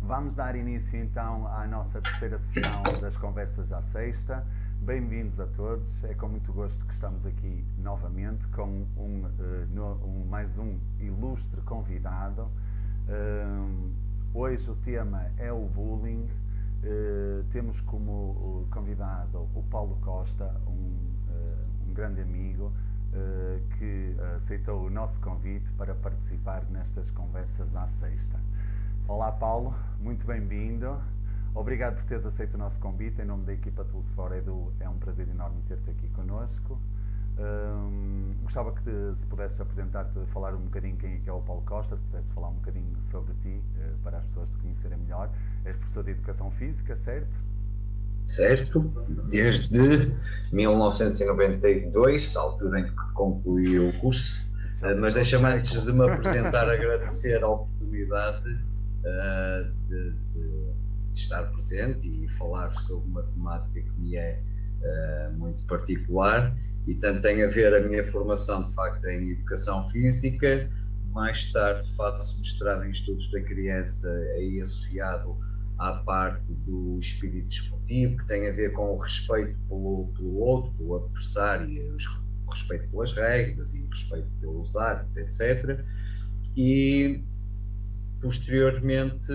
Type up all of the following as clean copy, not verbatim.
Vamos dar início então à nossa terceira sessão das Conversas à Sexta. Bem-vindos a todos, é com muito gosto que estamos aqui novamente com mais um ilustre convidado. Hoje o tema é o bullying. Temos como convidado o Paulo Costa, um grande amigo que aceitou o nosso convite para participar nestas Conversas à Sexta. Olá Paulo, muito bem-vindo. Obrigado por teres aceito o nosso convite. Em nome da equipa Tools for Edu, é um prazer enorme ter-te aqui connosco. Gostava que se pudesses apresentar-te, falar um bocadinho quem é o Paulo Costa, se pudesses falar um bocadinho sobre ti, para as pessoas te conhecerem melhor. És professor de Educação Física, certo? Certo, desde 1992, a altura em que concluí o curso, mas deixa-me antes de me apresentar agradecer a oportunidade de estar presente e falar sobre uma temática que me é muito particular e tanto tem a ver a minha formação de facto em Educação Física, mais tarde faço mestrado em Estudos da Criança aí associado à parte do espírito desportivo, que tem a ver com o respeito pelo outro, pelo adversário, o respeito pelas regras e o respeito pelos árbitros, etc. E, posteriormente,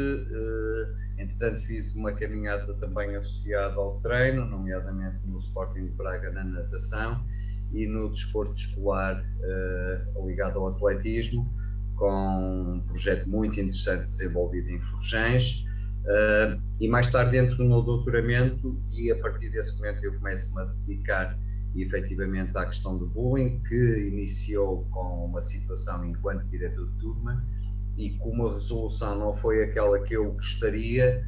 entretanto, fiz uma caminhada também associada ao treino, nomeadamente no Sporting de Braga na natação e no desporto escolar ligado ao atletismo, com um projeto muito interessante desenvolvido em Forjães. E mais tarde dentro do meu doutoramento, e a partir desse momento eu começo-me a dedicar efetivamente à questão do bullying, que iniciou com uma situação enquanto diretor de turma, e como a resolução não foi aquela que eu gostaria,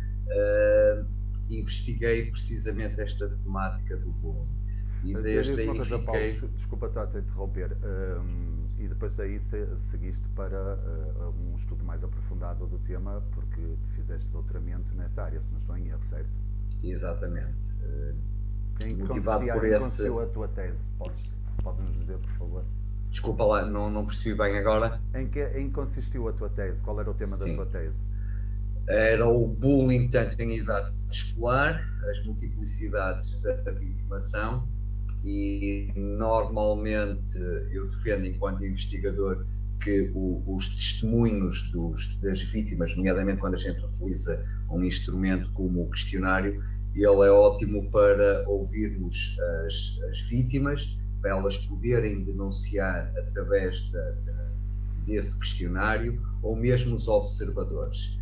investiguei precisamente esta temática do bullying. E desde aí fiquei... Paulo, desculpa estar-te a interromper, e depois daí seguiste para um estudo mais aprofundado do tema, porque te fizeste doutoramento nessa área, se não estou em erro, certo? Exatamente. Em que consistiu a tua tese? Podes-nos dizer, por favor? Desculpa lá, não percebi bem agora. Em que consistiu a tua tese? Qual era o tema da tua tese? Era o bullying, tanto em idade escolar, as multiplicidades da vitimação, e normalmente eu defendo, enquanto investigador, que os testemunhos das vítimas, nomeadamente quando a gente utiliza um instrumento como o questionário, ele é ótimo para ouvirmos as vítimas, para elas poderem denunciar através desse questionário, ou mesmo os observadores.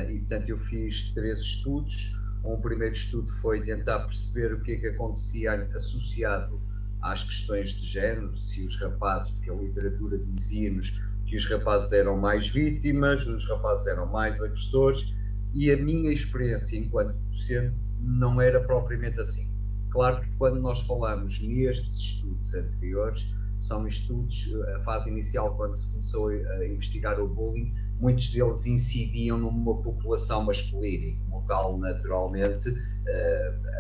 E portanto eu fiz 3 estudos. Um primeiro estudo foi tentar perceber o que é que acontecia associado às questões de género, se os rapazes, porque a literatura dizia-nos que os rapazes eram mais vítimas, os rapazes eram mais agressores, e a minha experiência enquanto docente não era propriamente assim. Claro que quando nós falamos nestes estudos anteriores, são estudos, a fase inicial, quando se começou a investigar o bullying, muitos deles incidiam numa população masculina e, como tal, naturalmente,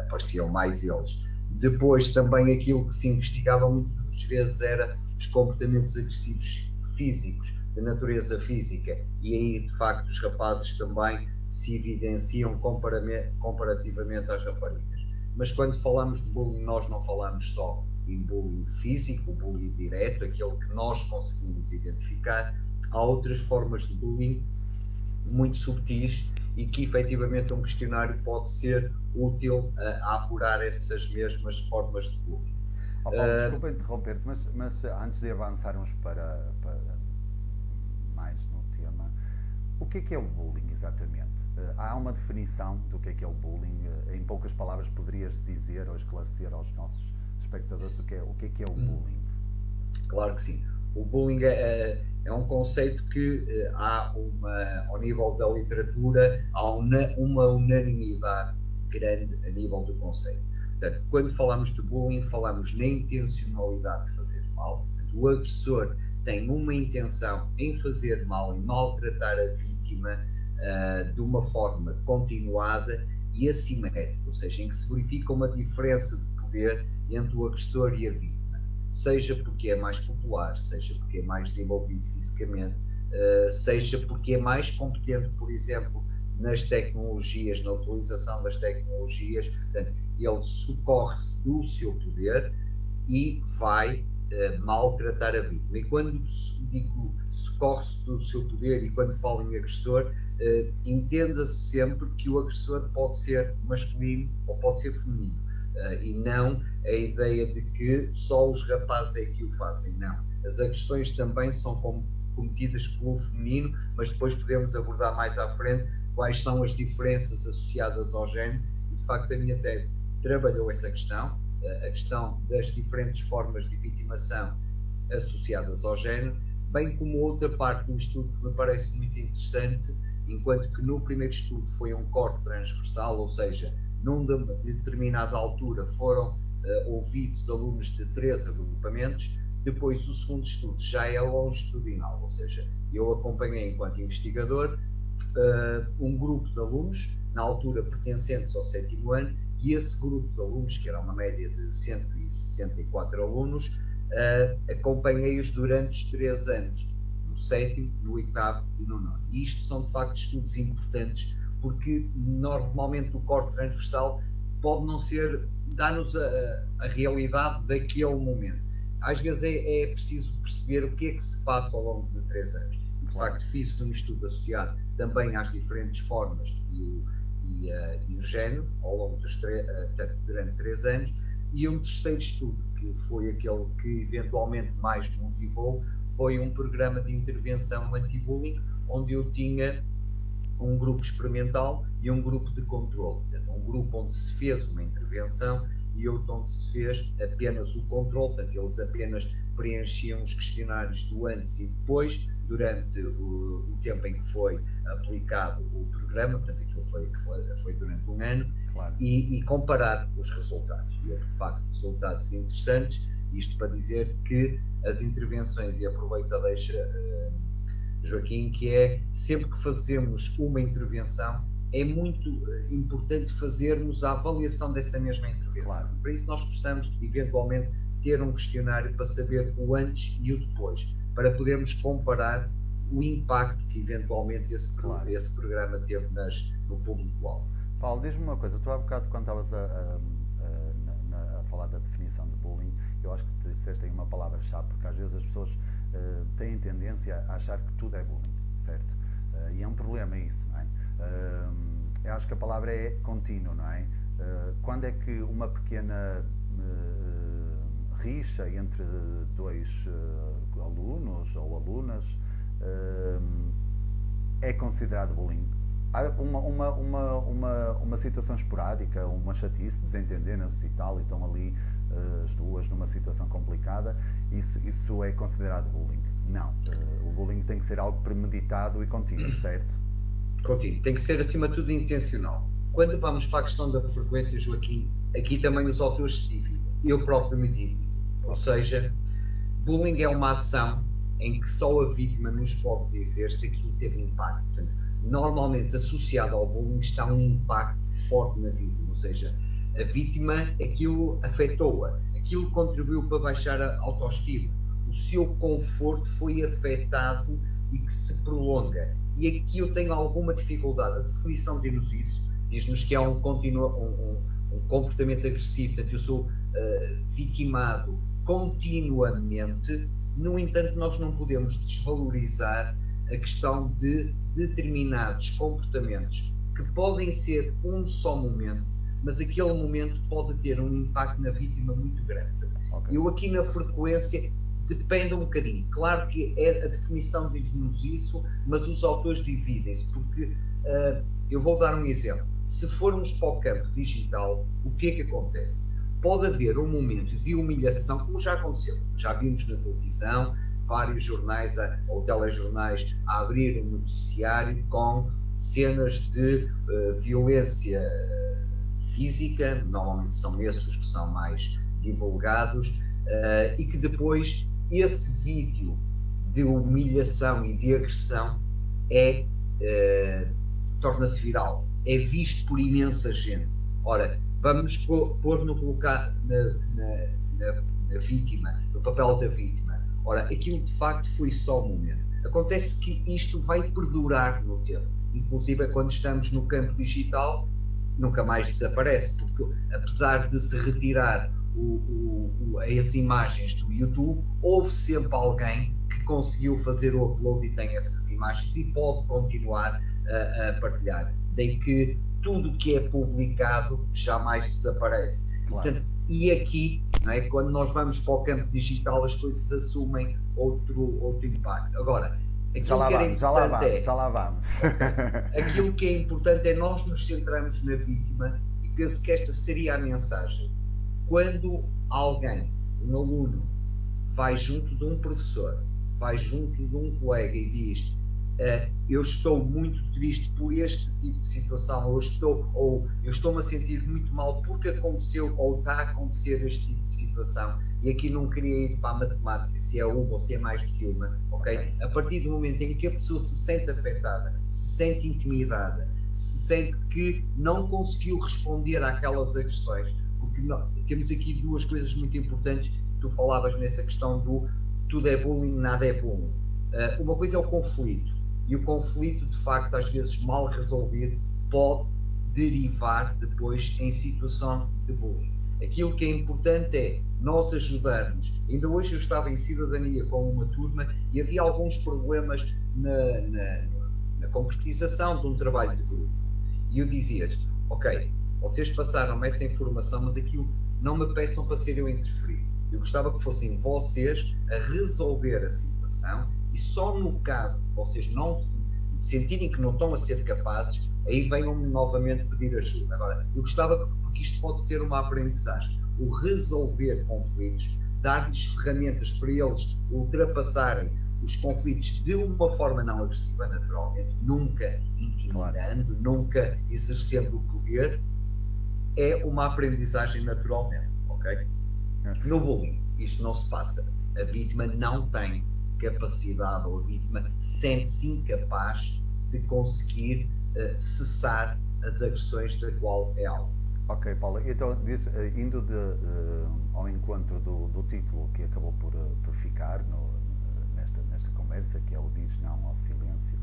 apareciam mais eles. Depois, também aquilo que se investigava muitas vezes era os comportamentos agressivos físicos, de natureza física, e aí, de facto, os rapazes também se evidenciam comparativamente às raparigas. Mas quando falamos de bullying, nós não falamos só em bullying físico, o bullying direto, aquele que nós conseguimos identificar. Há outras formas de bullying muito subtis e que efetivamente um questionário pode ser útil a apurar essas mesmas formas de bullying. Paulo, desculpa interromper-te, mas antes de avançarmos para mais no tema, o que é o bullying exatamente? Há uma definição do que é o bullying? Em poucas palavras poderias dizer ou esclarecer aos nossos espectadores o que é o bullying? Claro que sim. O bullying é um conceito que ao nível da literatura, há uma unanimidade grande a nível do conceito. Portanto, quando falamos de bullying, falamos na intencionalidade de fazer mal. Portanto, o agressor tem uma intenção em fazer mal, em maltratar a vítima de uma forma continuada e assimétrica, ou seja, em que se verifica uma diferença de poder entre o agressor e a vítima, seja porque é mais popular, seja porque é mais desenvolvido fisicamente, seja porque é mais competente, por exemplo, nas tecnologias, na utilização das tecnologias, portanto, ele socorre-se do seu poder e vai maltratar a vítima. E quando digo socorre-se do seu poder e quando falo em agressor, entenda-se sempre que o agressor pode ser masculino ou pode ser feminino, e não a ideia de que só os rapazes é que o fazem, não. As agressões também são cometidas pelo feminino, mas depois podemos abordar mais à frente quais são as diferenças associadas ao género, e de facto a minha tese trabalhou essa questão, a questão das diferentes formas de vitimação associadas ao género, bem como outra parte do estudo que me parece muito interessante, enquanto que no primeiro estudo foi um corte transversal, ou seja, numa determinada altura foram ouvidos alunos de 3 agrupamentos. Depois o segundo estudo já é longitudinal, ou seja, eu acompanhei enquanto investigador um grupo de alunos, na altura pertencentes ao 7º ano, e esse grupo de alunos, que era uma média de 164 alunos, acompanhei-os durante os 3 anos, no 7º, no 8º e no 9º. E isto são de facto estudos importantes, porque normalmente o corte transversal pode não ser, dá-nos a realidade daquele momento. Às vezes é preciso perceber o que é que se passa ao longo de 3 anos. De facto, fiz um estudo associado também às diferentes formas e o género ao longo durante 3 anos, e um terceiro estudo, que foi aquele que eventualmente mais me motivou, foi um programa de intervenção anti-bullying, onde eu tinha um grupo experimental e um grupo de controle. Portanto, um grupo onde se fez uma intervenção e outro onde se fez apenas o controle. Portanto, eles apenas preenchiam os questionários do antes e depois, durante o tempo em que foi aplicado o programa. Portanto, aquilo foi durante 1 ano, claro. E comparar os resultados. E houve, de facto, resultados interessantes. Isto para dizer que as intervenções, e aproveito a deixa, Joaquim, que é sempre que fazemos uma intervenção, é muito importante fazermos a avaliação dessa mesma intervenção. Claro. Para isso nós precisamos, eventualmente, ter um questionário para saber o antes e o depois, para podermos comparar o impacto que eventualmente esse programa teve no público-alvo. Paulo, diz-me uma coisa, tu há bocado, quando estavas a falar da definição de bullying, eu acho que tu disseste aí uma palavra-chave, porque às vezes as pessoas têm tendência a achar que tudo é bullying, certo? E é um problema isso, não é? Eu acho que a palavra é contínuo, não é? Quando é que uma pequena rixa entre 2 alunos ou alunas é considerado bullying? Há uma situação esporádica, uma chatice, desentenderem-se e tal, e estão ali as duas numa situação complicada, isso é considerado bullying? Não. O bullying tem que ser algo premeditado e contínuo, certo? Contínuo. Tem que ser, acima de tudo, intencional. Quando vamos para a questão da frequência, Joaquim, aqui também os autores se dividem. Eu próprio me divido. Ou seja, bullying é uma ação em que só a vítima nos pode dizer se aquilo teve impacto. Portanto, normalmente associado ao bullying está um impacto forte na vítima, ou seja, a vítima, aquilo afetou-a, aquilo contribuiu para baixar a autoestima, o seu conforto foi afetado e que se prolonga. E aqui eu tenho alguma dificuldade. A definição diz-nos isso, diz-nos que é um comportamento agressivo, portanto eu sou vitimado continuamente. No entanto, nós não podemos desvalorizar a questão de determinados comportamentos que podem ser um só momento, mas aquele momento pode ter um impacto na vítima muito grande. Okay. Eu aqui na frequência depende um bocadinho. Claro que a definição diz-nos isso, mas os autores dividem-se, porque eu vou dar um exemplo. Se formos para o campo digital, o que é que acontece? Pode haver um momento de humilhação, como já aconteceu. Já vimos na televisão, vários jornais ou telejornais a abrir um noticiário com cenas de violência física, normalmente são esses os que são mais divulgados, e que depois esse vídeo de humilhação e de agressão torna-se viral, é visto por imensa gente. Ora, vamos colocar na vítima, no papel da vítima. Ora, aquilo de facto foi só um momento. Acontece que isto vai perdurar no tempo, inclusive quando estamos no campo digital, nunca mais desaparece, porque apesar de se retirar as imagens do YouTube, houve sempre alguém que conseguiu fazer o upload e tem essas imagens e pode continuar a partilhar. Daí que tudo que é publicado jamais desaparece. Claro. Portanto, e aqui, não é, quando nós vamos para o campo digital, as coisas assumem outro impacto. Agora, já lá vamos. Okay, aquilo que é importante é nós nos centrarmos na vítima, e penso que esta seria a mensagem. Quando alguém, um aluno, vai junto de um professor, vai junto de um colega e diz eu estou muito triste por este tipo de situação, ou eu estou-me a sentir muito mal porque aconteceu ou está a acontecer este tipo de situação, e aqui não queria ir para a matemática, se é uma ou se é mais do que uma, ok? A partir do momento em que a pessoa se sente afetada, se sente intimidada, se sente que não conseguiu responder àquelas agressões, porque temos aqui duas coisas muito importantes. Tu falavas nessa questão do tudo é bullying, nada é bullying. Uma coisa é o conflito, e o conflito, de facto, às vezes mal resolvido, pode derivar depois em situação de bullying. Aquilo que é importante é nós ajudarmos. Ainda hoje eu estava em cidadania com uma turma e havia alguns problemas na concretização de um trabalho de grupo. E eu dizia-lhes, ok, vocês passaram-me essa informação, mas aquilo não me peçam para ser eu a interferir. Eu gostava que fossem vocês a resolver a situação, e só no caso de vocês não sentirem que não estão a ser capazes, aí venham-me novamente pedir ajuda. Agora, eu gostava porque isto pode ser uma aprendizagem. O resolver conflitos, dar-lhes ferramentas para eles ultrapassarem os conflitos de uma forma não agressiva, naturalmente, nunca intimidando, nunca exercendo o poder, é uma aprendizagem naturalmente, ok? No bullying, isto não se passa. A vítima não tem capacidade, ou a vítima sente-se incapaz de conseguir cessar as agressões da qual é alvo. Ok, Paulo. Então, indo ao encontro do título que acabou por ficar nesta conversa, que é o Diz Não ao Silêncio,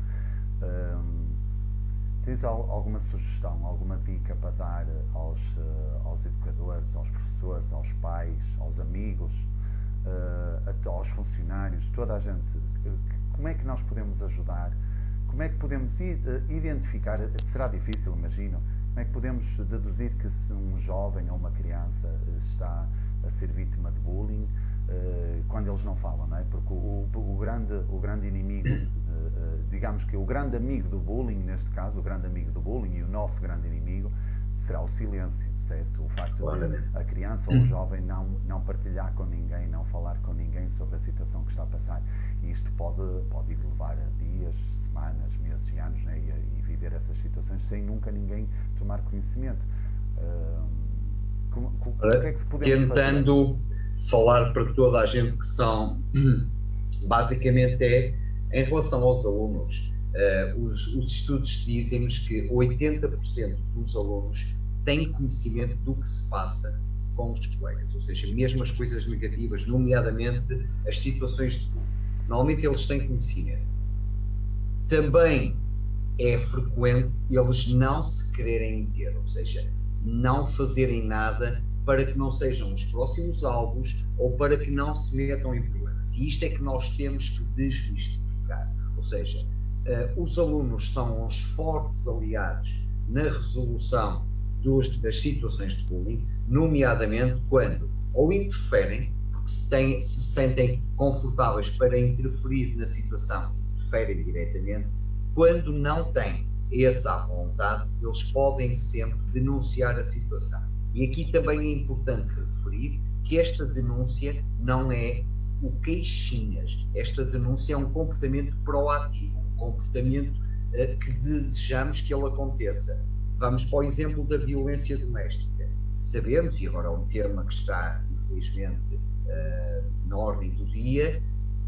tens alguma sugestão, alguma dica para dar aos educadores, aos professores, aos pais, aos amigos, aos funcionários, toda a gente? Como é que nós podemos ajudar? Como é que podemos identificar? Será difícil, imagino. Como é que podemos deduzir que se um jovem ou uma criança está a ser vítima de bullying quando eles não falam, não é? Porque o grande inimigo, digamos que o grande amigo do bullying, neste caso, o grande amigo do bullying e o nosso grande inimigo será o silêncio, certo? O facto de a criança ou o jovem não partilhar com ninguém, não falar com ninguém sobre a situação que está a passar. E isto pode ir levar a dias, semanas, meses e anos, né? E viver essas situações sem nunca ninguém tomar conhecimento. O que é que se podemos tentando falar para toda a gente, que são basicamente em relação aos alunos. Os estudos dizem-nos que 80% dos alunos têm conhecimento do que se passa com os colegas, ou seja, mesmo as coisas negativas, nomeadamente as situações de bullying. Normalmente eles têm conhecimento. Também é frequente eles não se quererem meter, ou seja, não fazerem nada para que não sejam os próximos alvos ou para que não se metam em problemas. E isto é que nós temos que desmistificar. Ou seja, os alunos são uns fortes aliados na resolução das situações de bullying, nomeadamente quando ou interferem, porque se sentem confortáveis para interferir na situação, interferem diretamente. Quando não têm essa vontade, eles podem sempre denunciar a situação. E aqui também é importante referir que esta denúncia não é o queixinhas. Esta denúncia é um comportamento proativo, um comportamento que desejamos que ele aconteça. Vamos para o exemplo da violência doméstica. Sabemos, e agora é um tema que está, infelizmente, na ordem do dia,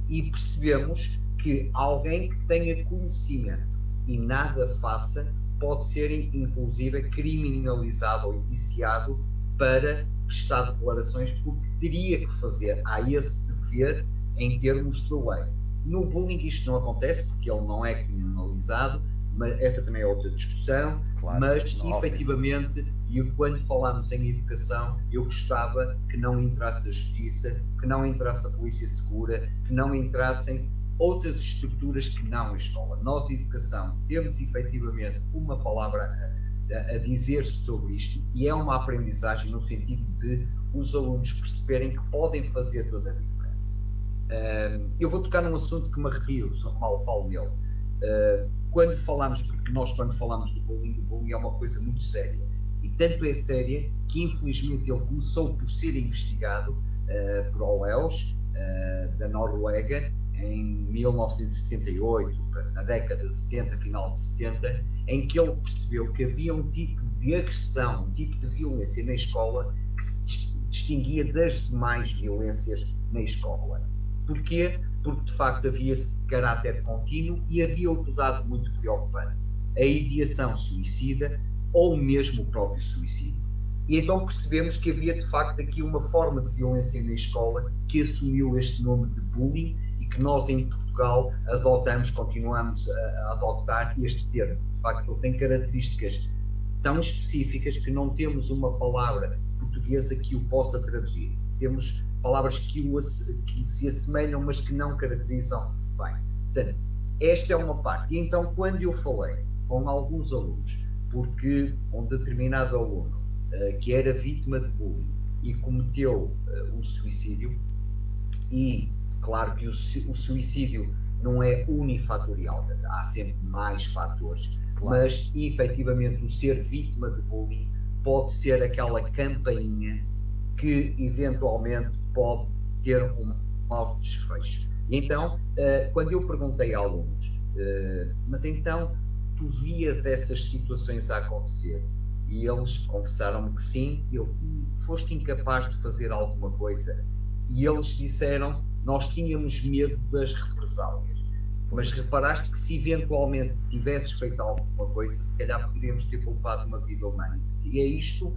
e percebemos que alguém que tenha conhecimento e nada faça pode ser, inclusive, criminalizado ou indiciado para prestar declarações, porque teria que fazer. Há esse dever em termos de lei. No bullying isto não acontece, porque ele não é criminalizado, mas essa também é outra discussão, Claro, mas óbvio. efetivamente, e quando falamos em educação, eu gostava que não entrasse a justiça, que não entrasse a polícia segura, que não entrassem outras estruturas que não a escola. Nós, educação, temos efetivamente uma palavra a dizer sobre isto, e é uma aprendizagem no sentido de os alunos perceberem que podem fazer toda a diferença. Eu vou tocar num assunto que me arrepio, só mal falo nele. Quando falamos, porque nós quando falamos do bullying, o bullying é uma coisa muito séria, e tanto é séria que infelizmente ele começou por ser investigado por OELS da Noruega em 1978, na década de 70, final de 70, em que ele percebeu que havia um tipo de agressão, um tipo de violência na escola que se distinguia das demais violências na escola. Porquê? Porque de facto havia esse caráter contínuo e havia outro dado muito preocupante: a ideação suicida ou mesmo o próprio suicídio. E então percebemos que havia de facto aqui uma forma de violência na escola que assumiu este nome de bullying e que nós em Portugal adotamos, continuamos a adotar este termo. De facto, ele tem características tão específicas que não temos uma palavra portuguesa que o possa traduzir. Temos palavras que se assemelham, mas que não caracterizam bem. Portanto, esta é uma parte. E então, quando eu falei com alguns alunos, porque um determinado aluno que era vítima de bullying e cometeu um suicídio, e claro que o suicídio não é unifatorial, há sempre mais fatores, claro. Mas efetivamente o ser vítima de bullying pode ser aquela campainha que eventualmente pode ter um mau desfecho. E então, quando eu perguntei a alunos, mas então tu vias essas situações a acontecer? E eles confessaram-me que sim. Eu, foste incapaz de fazer alguma coisa? E eles disseram, nós tínhamos medo das represálias. Mas reparaste que se eventualmente tivesses feito alguma coisa, se calhar poderíamos ter poupado uma vida humana. E é isto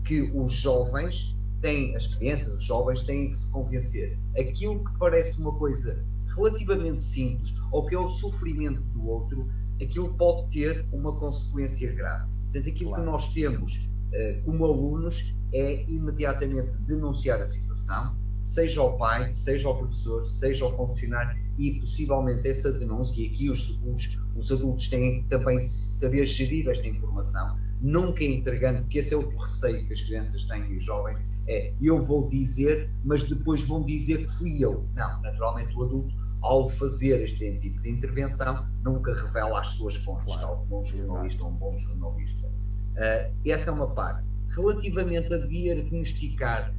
que os jovens têm, as crianças, os jovens têm que se convencer. Aquilo que parece uma coisa relativamente simples, ou que é o sofrimento do outro, aquilo pode ter uma consequência grave. Portanto, aquilo que nós temos como alunos é imediatamente denunciar a situação, seja ao pai, seja ao professor, seja ao funcionário, e possivelmente essa denúncia, e aqui os adultos têm que também saber gerir esta informação, nunca entregando, porque esse é o receio que as crianças têm e os jovens, é eu vou dizer, mas depois vão dizer que fui eu. Não, naturalmente o adulto, ao fazer este tipo de intervenção, nunca revela as suas fontes, tal como um jornalista ou um bom jornalista. Essa é uma parte. Relativamente a diagnosticar,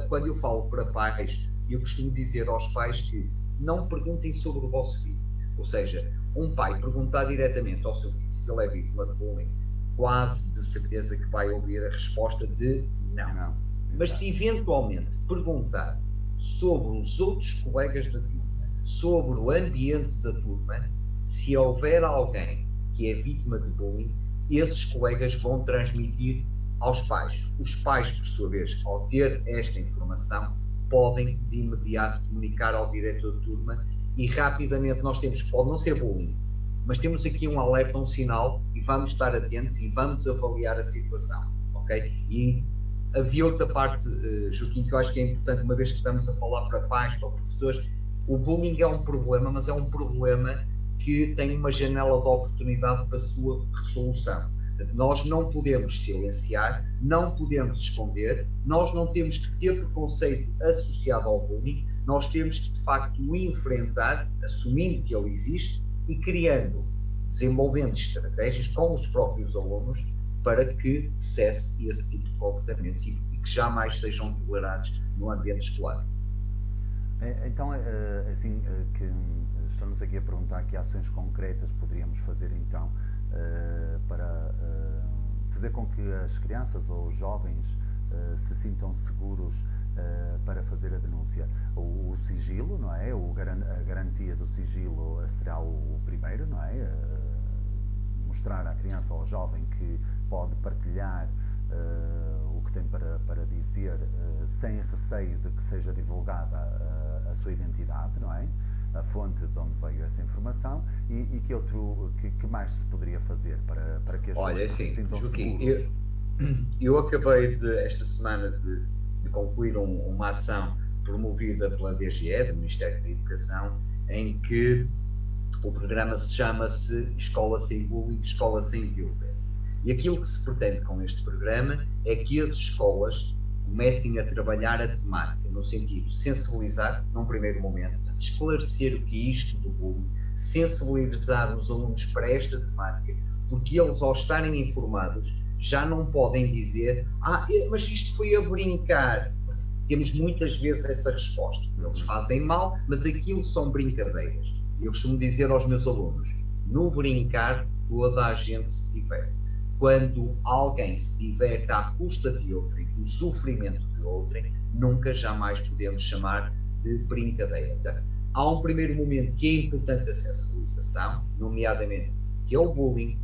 quando eu falo para pais, eu costumo dizer aos pais que não perguntem sobre o vosso filho. Ou seja, um pai perguntar diretamente ao seu filho se ele é vítima de bullying, quase de certeza que vai ouvir a resposta de não. Mas se eventualmente perguntar sobre os outros colegas da turma, sobre o ambiente da turma, se houver alguém que é vítima de bullying, esses colegas vão transmitir aos pais. Os pais, por sua vez, ao ter esta informação, podem de imediato comunicar ao diretor de turma e rapidamente nós temos, pode não ser bullying, mas temos aqui um alerta, um sinal, e vamos estar atentos e vamos avaliar a situação, ok? E havia outra parte, Joaquim, que eu acho que é importante, uma vez que estamos a falar para pais, para professores, o bullying é um problema, mas é um problema que tem uma janela de oportunidade para a sua resolução. Nós não podemos silenciar, não podemos esconder, nós não temos que ter preconceito associado ao bullying, nós temos que, de facto, o enfrentar, assumindo que ele existe e desenvolvendo estratégias com os próprios alunos para que cesse esse tipo de comportamentos e que jamais sejam tolerados no ambiente escolar. Então, assim, que estamos aqui a perguntar que ações concretas poderíamos fazer, então, para fazer com que as crianças ou os jovens se sintam seguros para fazer a denúncia. O sigilo, não é? A garantia do sigilo será o primeiro, não é? Mostrar à criança ou ao jovem que pode partilhar o que tem para dizer sem receio de que seja divulgada a sua identidade, não é? a fonte de onde veio essa informação e que mais se poderia fazer para que as Olha, pessoas se assim, sintam Joaquim, seguros? eu acabei esta semana de concluir uma ação promovida pela DGE, do Ministério da Educação, em que o programa chama-se Escola Sem Bullying, Escola Sem Violência. E aquilo que se pretende com este programa é que as escolas comecem a trabalhar a temática, no sentido de sensibilizar, num primeiro momento, esclarecer o que é isto do bullying, sensibilizar os alunos para esta temática, porque eles, ao estarem informados, já não podem dizer mas isto foi a brincar. Temos muitas vezes essa resposta. Eles fazem mal, mas aquilo são brincadeiras. Eu costumo dizer aos meus alunos, no brincar toda a gente se diverte. Quando alguém se diverte à custa de outrem, do sofrimento de outrem, nunca jamais podemos chamar de brincadeira. Então, há um primeiro momento que é importante a sensibilização, nomeadamente que é o bullying,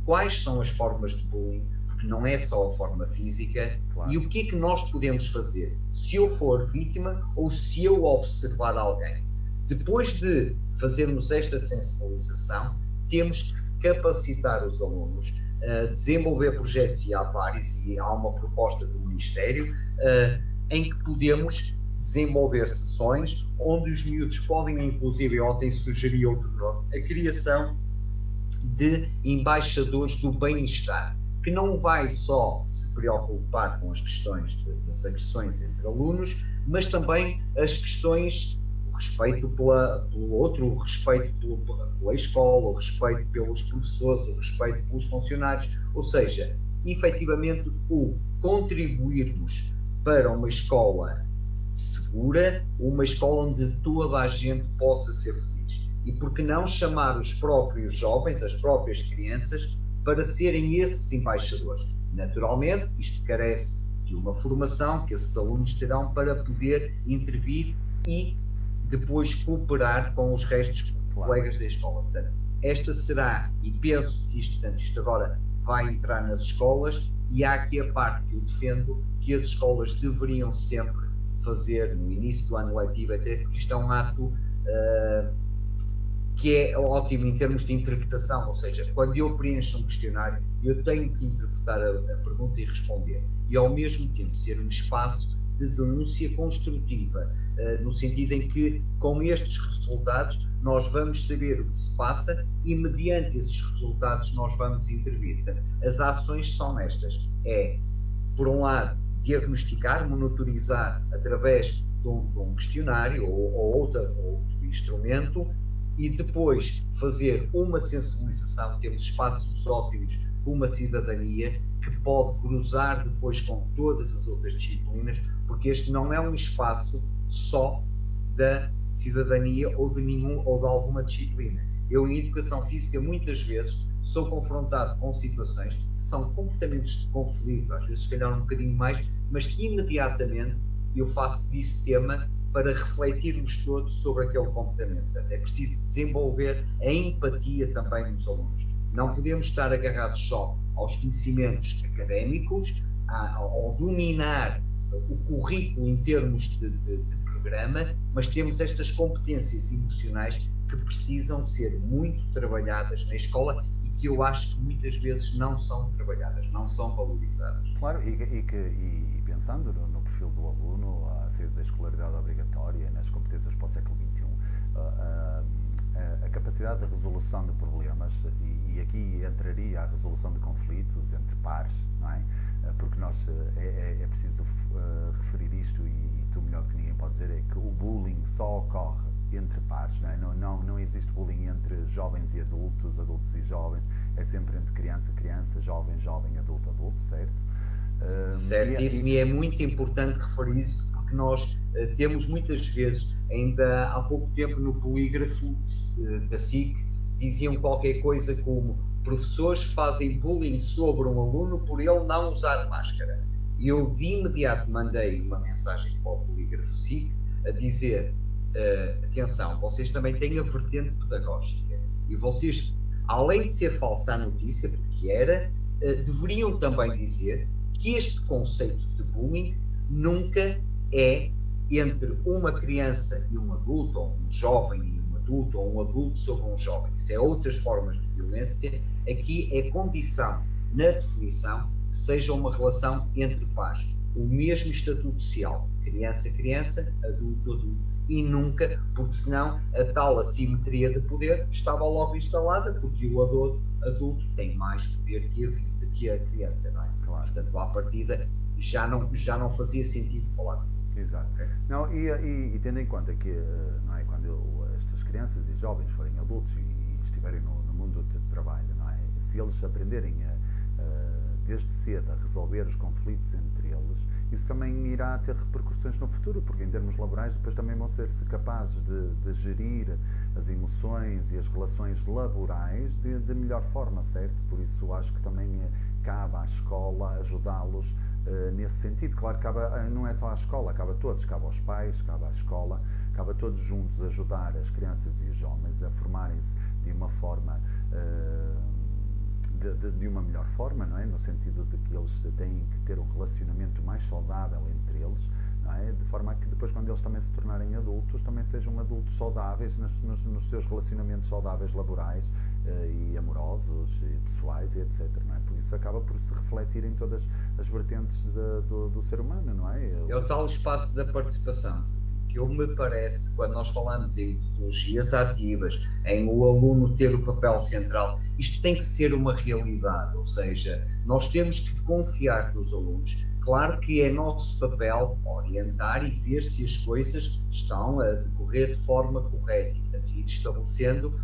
quais são as formas de bullying, porque não é só a forma física, claro. E o que é que nós podemos fazer se eu for vítima ou se eu observar alguém. Depois de fazermos esta sensibilização, temos que capacitar os alunos a desenvolver projetos, e há vários, e há uma proposta do Ministério, em que podemos desenvolver sessões onde os miúdos podem, inclusive, ontem sugeri outro nome, a criação de embaixadores do bem-estar, que não vai só se preocupar com as questões das agressões entre alunos, mas também as questões, o respeito pelo outro, o respeito pela escola, o respeito pelos professores, o respeito pelos funcionários, ou seja, efetivamente o contribuirmos para uma escola segura, uma escola onde toda a gente possa ser feliz. E por que não chamar os próprios jovens, as próprias crianças, para serem esses embaixadores? Naturalmente, isto carece de uma formação que esses alunos terão para poder intervir e depois cooperar com os restos colegas da escola. Portanto, esta será, e penso que isto agora vai entrar nas escolas, e há aqui a parte que eu defendo, que as escolas deveriam sempre fazer no início do ano letivo, até porque isto é um ato que é ótimo em termos de interpretação, ou seja, quando eu preencho um questionário, eu tenho que interpretar a pergunta e responder, e ao mesmo tempo ser um espaço de denúncia construtiva, no sentido em que, com estes resultados, nós vamos saber o que se passa e, mediante esses resultados, nós vamos intervir. Portanto, as ações são estas. Por um lado, diagnosticar, monitorizar através de um questionário ou outro instrumento, e depois fazer uma sensibilização, temos espaços ótimos com uma cidadania que pode cruzar depois com todas as outras disciplinas, porque este não é um espaço só da cidadania ou de alguma disciplina. Eu, em educação física, muitas vezes sou confrontado com situações que são comportamentos de conflito, às vezes se calhar um bocadinho mais, mas que imediatamente eu faço disso tema para refletirmos todos sobre aquele comportamento. É preciso desenvolver a empatia também nos alunos. Não podemos estar agarrados só aos conhecimentos académicos, ao dominar o currículo em termos de programa, mas temos estas competências emocionais que precisam ser muito trabalhadas na escola e que eu acho que muitas vezes não são trabalhadas, não são valorizadas. Claro, e pensando no perfil do aluno, a sair da escolaridade obrigatória, nas competências para o século XXI, a capacidade de resolução de problemas, e aqui entraria a resolução de conflitos entre pares, não é? Porque é preciso referir isto, e tu melhor que ninguém pode dizer, é que o bullying só ocorre entre pares, não é? Não existe bullying entre jovens e adultos, adultos e jovens, é sempre entre criança, jovem, adulto, certo? Certíssimo, e é muito importante referir isso, porque nós temos muitas vezes, ainda há pouco tempo no polígrafo da SIC, diziam qualquer coisa como: professores fazem bullying sobre um aluno por ele não usar máscara. E eu de imediato mandei uma mensagem para o polígrafo SIC a dizer: atenção, vocês também têm a vertente pedagógica, e vocês, além de ser falsa a notícia, porque era, deveriam também dizer que este conceito de bullying nunca é entre uma criança e um adulto, ou um jovem e uma adulto ou um adulto sobre um jovem. Isso é outras formas de violência. Aqui é condição, na definição, que seja uma relação entre pares. O mesmo estatuto social, criança-criança, adulto-adulto. E nunca, porque senão a tal assimetria de poder estava logo instalada, porque o adulto tem mais poder que a criança, não é? Claro. Portanto, à partida, já não fazia sentido falar. Exato. Não, e tendo em conta que, não é, quando estas crianças e jovens forem adultos e estiverem no mundo de trabalho, não é, se eles aprenderem desde cedo a resolver os conflitos entre eles, isso também irá ter repercussões no futuro, porque em termos laborais depois também vão ser-se capazes de gerir as emoções e as relações laborais de melhor forma, certo? Por isso acho que também cabe à escola ajudá-los nesse sentido. Claro que não é só à escola, cabe a todos, cabe aos pais, cabe à escola, cabe a todos juntos ajudar as crianças e os jovens a formarem-se de uma forma de uma melhor forma, não é? No sentido de que eles têm que ter um relacionamento mais saudável entre eles, não é? De forma a que depois, quando eles também se tornarem adultos, também sejam adultos saudáveis nos seus relacionamentos saudáveis laborais e amorosos e pessoais e etc, não é? Por isso acaba por se refletir em todas as vertentes do ser humano, não é? É o tal espaço da participação, que eu me parece, quando nós falamos em metodologias ativas, em o aluno ter o papel central, isto tem que ser uma realidade, ou seja, nós temos que confiar nos alunos. Claro que é nosso papel orientar e ver se as coisas estão a decorrer de forma correta e, portanto, ir estabelecendo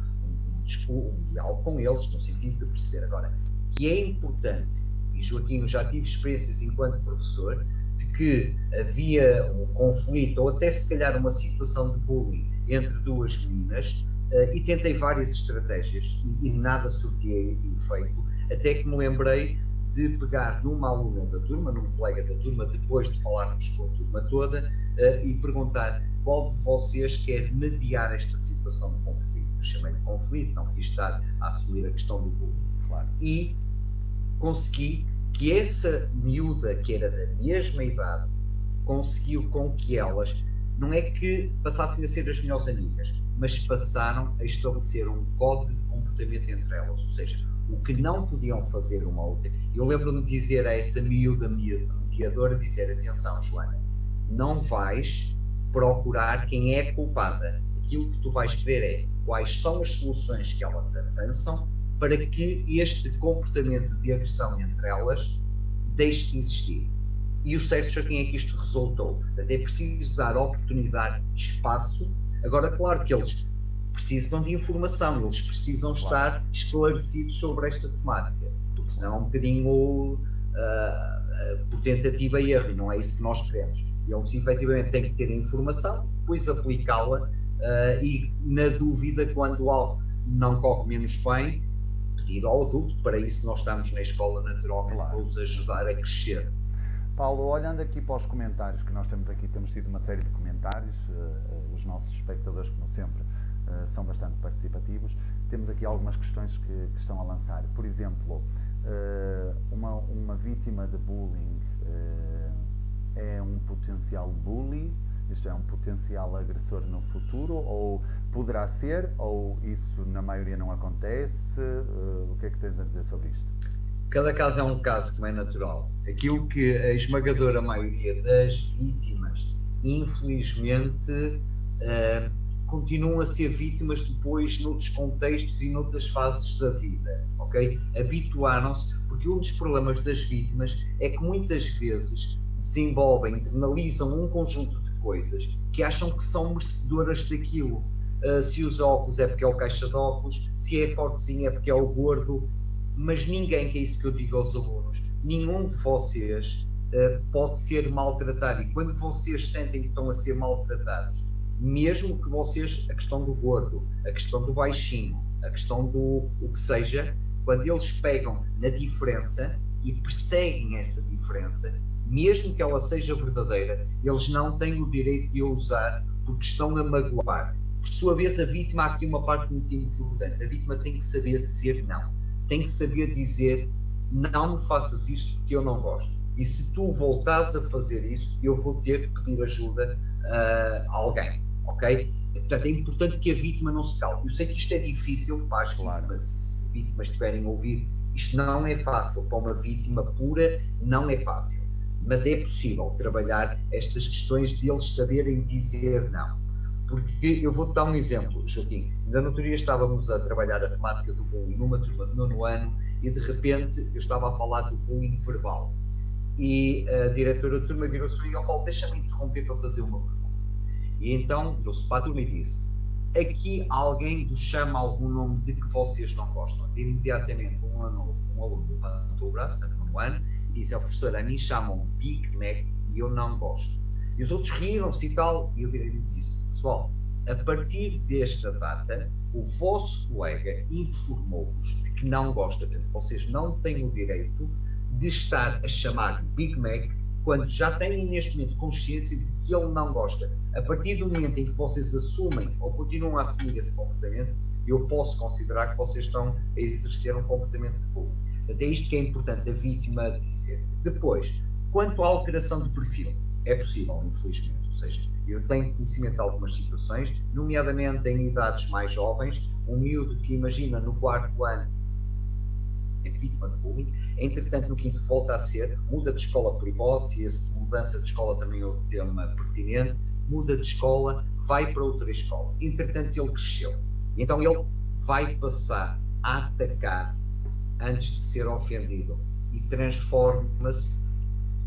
um diálogo com eles, no sentido de perceber agora que é importante, e Joaquim, eu já tive experiências enquanto professor, de que havia um conflito ou até se calhar uma situação de bullying entre duas meninas e tentei várias estratégias e nada surtia efeito, até que me lembrei de pegar numa aluna da turma, num colega da turma, depois de falarmos com a turma toda e perguntar qual de vocês quer mediar esta situação de conflito. Eu chamei de conflito, não quis estar a assumir a questão do bullying. Claro. E consegui que essa miúda, que era da mesma idade, conseguiu com que elas, não é que passassem a ser as melhores amigas, mas passaram a estabelecer um código de comportamento entre elas, ou seja, o que não podiam fazer uma outra. Eu lembro-me de dizer a essa miúda mediadora, dizer, atenção, Joana, não vais procurar quem é a culpada. Aquilo que tu vais ver é quais são as soluções que elas avançam para que este comportamento de agressão entre elas deixe de existir. E o certo, Joaquim, é que isto resultou. Portanto, é preciso dar oportunidade, espaço. Agora, claro que eles precisam de informação, eles precisam estar esclarecidos sobre esta temática, porque senão é um bocadinho por tentativa e erro, não é isso que nós queremos. Eles efetivamente têm que ter a informação, depois aplicá-la e, na dúvida, quando algo não corre menos bem, pedir ao adulto. Para isso nós estamos na escola, naturalmente, para os ajudar a crescer. Paulo, olhando aqui para os comentários que nós temos aqui, temos tido uma série de comentários, os nossos espectadores, como sempre, são bastante participativos. Temos aqui algumas questões que estão a lançar. Por exemplo, uma vítima de bullying é um potencial bully, isto é, um potencial agressor no futuro, ou poderá ser, ou isso na maioria não acontece? O que é que tens a dizer sobre isto? Cada caso é um caso, como é natural. Aquilo que a esmagadora maioria das vítimas, infelizmente, continuam a ser vítimas depois noutros contextos e noutras fases da vida, ok? Habituaram-se, porque um dos problemas das vítimas é que muitas vezes desenvolvem, internalizam um conjunto de coisas que acham que são merecedoras daquilo. Se usa óculos é porque é o caixa de óculos, se é fortezinho é porque é o gordo, mas ninguém, que é isso que eu digo aos alunos, nenhum de vocês pode ser maltratado, e quando vocês sentem que estão a ser maltratados, mesmo que vocês, a questão do gordo, a questão do baixinho, a questão do o que seja, quando eles pegam na diferença e perseguem essa diferença, mesmo que ela seja verdadeira, eles não têm o direito de a usar porque estão a magoar. Por sua vez, a vítima, há aqui uma parte muito importante, a vítima tem que saber dizer não, tem que saber dizer, não me faças isso porque eu não gosto, e se tu voltares a fazer isso, eu vou ter que pedir ajuda a alguém, ok? Portanto, é importante que a vítima não se cale. Eu sei que isto é difícil para as vítimas, se vítimas estiverem a ouvir, isto não é fácil. Para uma vítima pura, não é fácil. Mas é possível trabalhar estas questões de eles saberem dizer não. Porque eu vou-te dar um exemplo, Joaquim. Ainda no outro dia estávamos a trabalhar a temática do bullying numa turma de 9º ano e de repente eu estava a falar do bullying verbal. E a diretora da turma virou-se para mim: "Ó Paulo, deixa-me interromper para fazer uma pergunta." E então virou-se para a turma e disse: "Aqui alguém vos chama algum nome de que vocês não gostam?" E imediatamente um aluno levantou o braço, portanto, no ano, e disse: "Ó professor, a mim chamam Big Mac e eu não gosto." E os outros riram-se e tal, e eu virei-me e disse: "Pessoal, a partir desta data, o vosso colega informou-vos de que não gosta, portanto, vocês não têm o direito de estar a chamar Big Mac quando já têm neste momento consciência de que ele não gosta. A partir do momento em que vocês assumem ou continuam a assumir esse comportamento, eu posso considerar que vocês estão a exercer um comportamento de bullying." Portanto, é isto que é importante a vítima dizer. Depois, quanto à alteração de perfil, é possível, infelizmente. Ou seja, eu tenho conhecimento de algumas situações, nomeadamente em idades mais jovens, um miúdo que imagina no 4º ano é vítima de bullying, entretanto no 5º volta a ser, muda de escola por hipótese, essa mudança de escola também é outro tema pertinente, muda de escola, vai para outra escola, entretanto ele cresceu, então ele vai passar a atacar antes de ser ofendido e transforma-se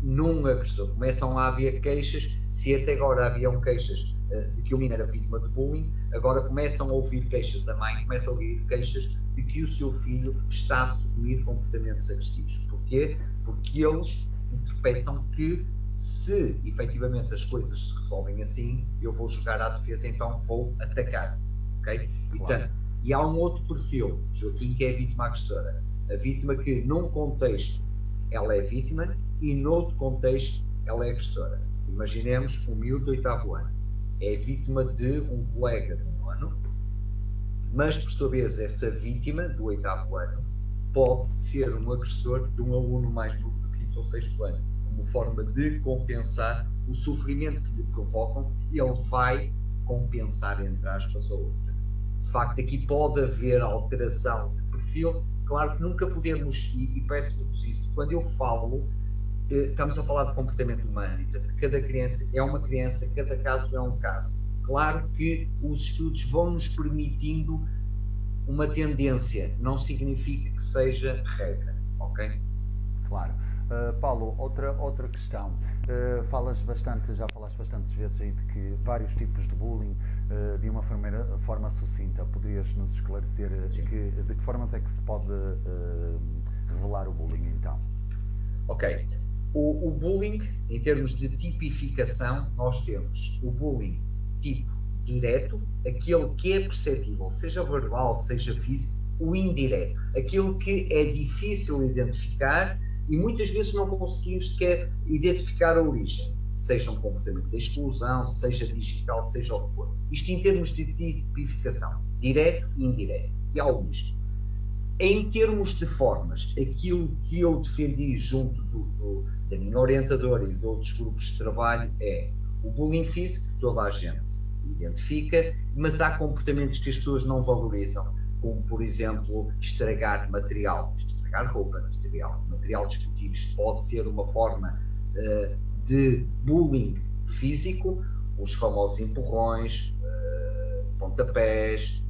num agressor. Começam a haver queixas, se até agora haviam queixas de que o menino era vítima de bullying, agora começam a ouvir queixas, a mãe começa a ouvir queixas de que o seu filho está a assumir comportamentos agressivos. Porquê? Porque eles interpretam que se efetivamente as coisas se resolvem assim, eu vou jogar à defesa, então vou atacar. Okay? Claro. E há um outro perfil, Joaquim, que é a vítima agressora. A vítima que num contexto ela é vítima e noutro contexto ela é agressora. Imaginemos um miúdo do 8º ano. É vítima de um colega de 1 ano, mas por sua vez essa vítima do 8º ano pode ser um agressor de um aluno mais novo do 5º ou 6º ano, como forma de compensar o sofrimento que lhe provocam, e ele vai compensar, entre aspas, a outra. De facto, aqui pode haver alteração de perfil. Claro que nunca podemos, e peço-vos isso, quando eu falo, estamos a falar de comportamento humano, e, portanto, cada criança é uma criança, cada caso é um caso. Claro que os estudos vão nos permitindo uma tendência, não significa que seja regra, ok? Claro. Paulo, outra questão. Já falaste bastantes vezes aí de que vários tipos de bullying, de uma forma sucinta, poderias nos esclarecer de que formas é que se pode revelar o bullying, então? Ok. O bullying, em termos de tipificação, nós temos o bullying tipo direto, aquele que é perceptível, seja verbal, seja físico, o indireto, aquele que é difícil identificar e muitas vezes não conseguimos sequer identificar a origem, seja um comportamento de exclusão, seja digital, seja o que for. Isto em termos de tipificação, direto e indireto. E há o misto. Em termos de formas, aquilo que eu defendi junto da minha orientadora e de outros grupos de trabalho é o bullying físico, que toda a gente identifica, mas há comportamentos que as pessoas não valorizam, como, por exemplo, estragar material, estragar roupa, material discutível. Isto pode ser uma forma de bullying físico, os famosos empurrões, pontapés,